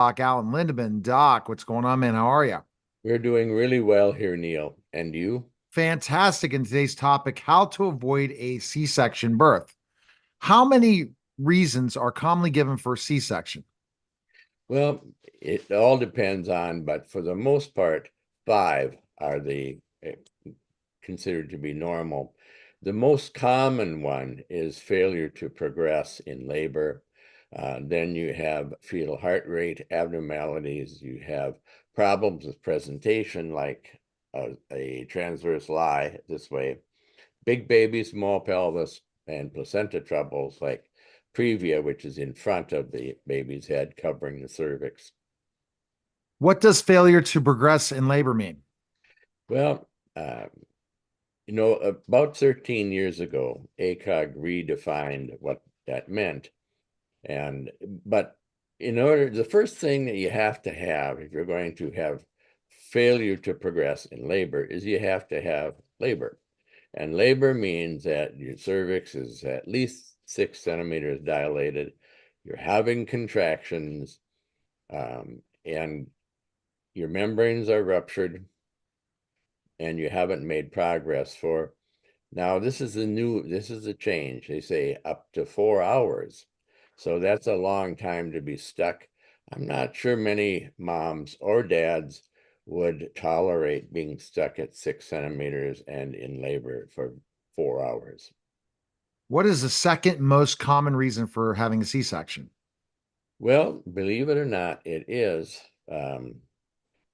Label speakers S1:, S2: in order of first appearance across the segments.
S1: Doc Alan Lindeman. Doc, what's going on, man? How are you?
S2: We're doing really well here, Neil. And you?
S1: Fantastic. In today's topic, how to avoid a C-section birth. How many reasons are commonly given for C-section?
S2: Well, it all depends on, but for the most part, five are the considered to be normal. The most common one is failure to progress in labor. Then you have fetal heart rate abnormalities. You have problems with presentation, like a transverse lie this way. Big baby, small pelvis, and placenta troubles like previa, which is in front of the baby's head, covering the cervix.
S1: What does failure to progress in labor mean?
S2: Well, uh, about 13 years ago, ACOG redefined what that meant. But the first thing that you have to have if you're going to have failure to progress in labor is you have to have labor. And labor means that your cervix is at least 6 centimeters dilated. You're having contractions, and your membranes are ruptured, and you haven't made progress for now. This is the change. They say up to 4 hours. So that's a long time to be stuck. I'm not sure many moms or dads would tolerate being stuck at 6 centimeters and in labor for 4 hours.
S1: What is the second most common reason for having a C-section?
S2: Well, believe it or not, it is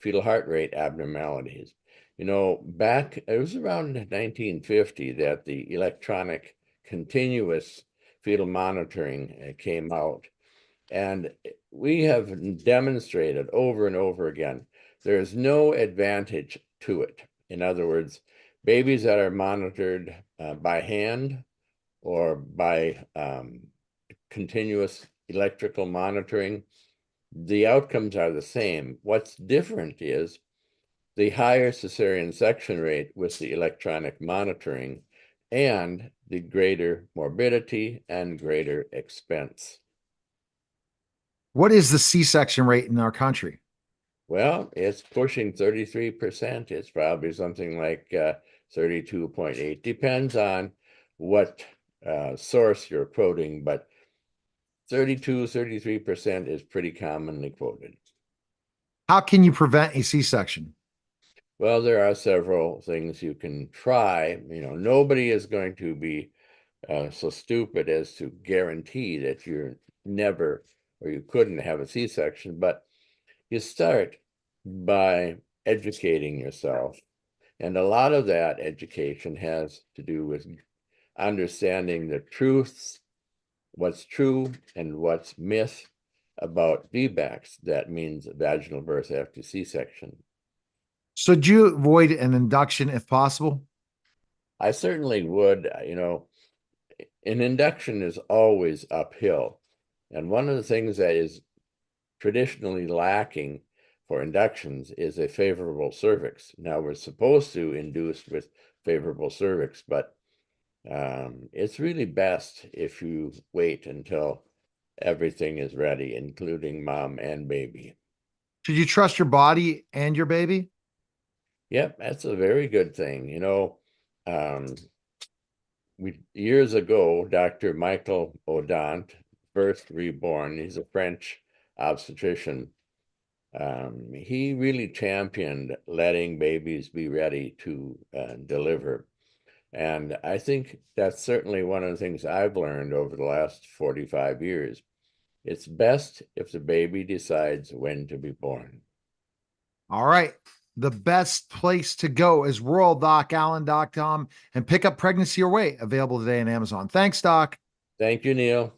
S2: fetal heart rate abnormalities. Back, it was around 1950 that the electronic continuous fetal monitoring came out. And we have demonstrated over and over again, there is no advantage to it. In other words, babies that are monitored by hand or by continuous electrical monitoring, the outcomes are the same. What's different is the higher cesarean section rate with the electronic monitoring and the greater morbidity and greater expense.
S1: What is the C-section rate in our country?
S2: Well, it's pushing 33%. It's probably something like 32.8. Depends on what source you're quoting, but 33% is pretty commonly quoted.
S1: How can you prevent a C-section?
S2: Well, there are several things you can try. Nobody is going to be so stupid as to guarantee that you're never or you couldn't have a C-section, but you start by educating yourself. And a lot of that education has to do with understanding the truths, what's true and what's myth about VBACs. That means vaginal birth after C-section.
S1: Should you avoid an induction if possible?
S2: I certainly would. An induction is always uphill. And one of the things that is traditionally lacking for inductions is a favorable cervix. Now, we're supposed to induce with favorable cervix, but it's really best if you wait until everything is ready, including mom and baby.
S1: Should you trust your body and your baby?
S2: Yep, that's a very good thing. Um, years ago, Dr. Michael Audant, Birth Reborn, he's a French obstetrician. He really championed letting babies be ready to deliver. And I think that's certainly one of the things I've learned over the last 45 years. It's best if the baby decides when to be born.
S1: All right. The best place to go is ruraldocallen.com and pick up Pregnancy Your Way, available today on Amazon. Thanks, Doc.
S2: Thank you, Neil.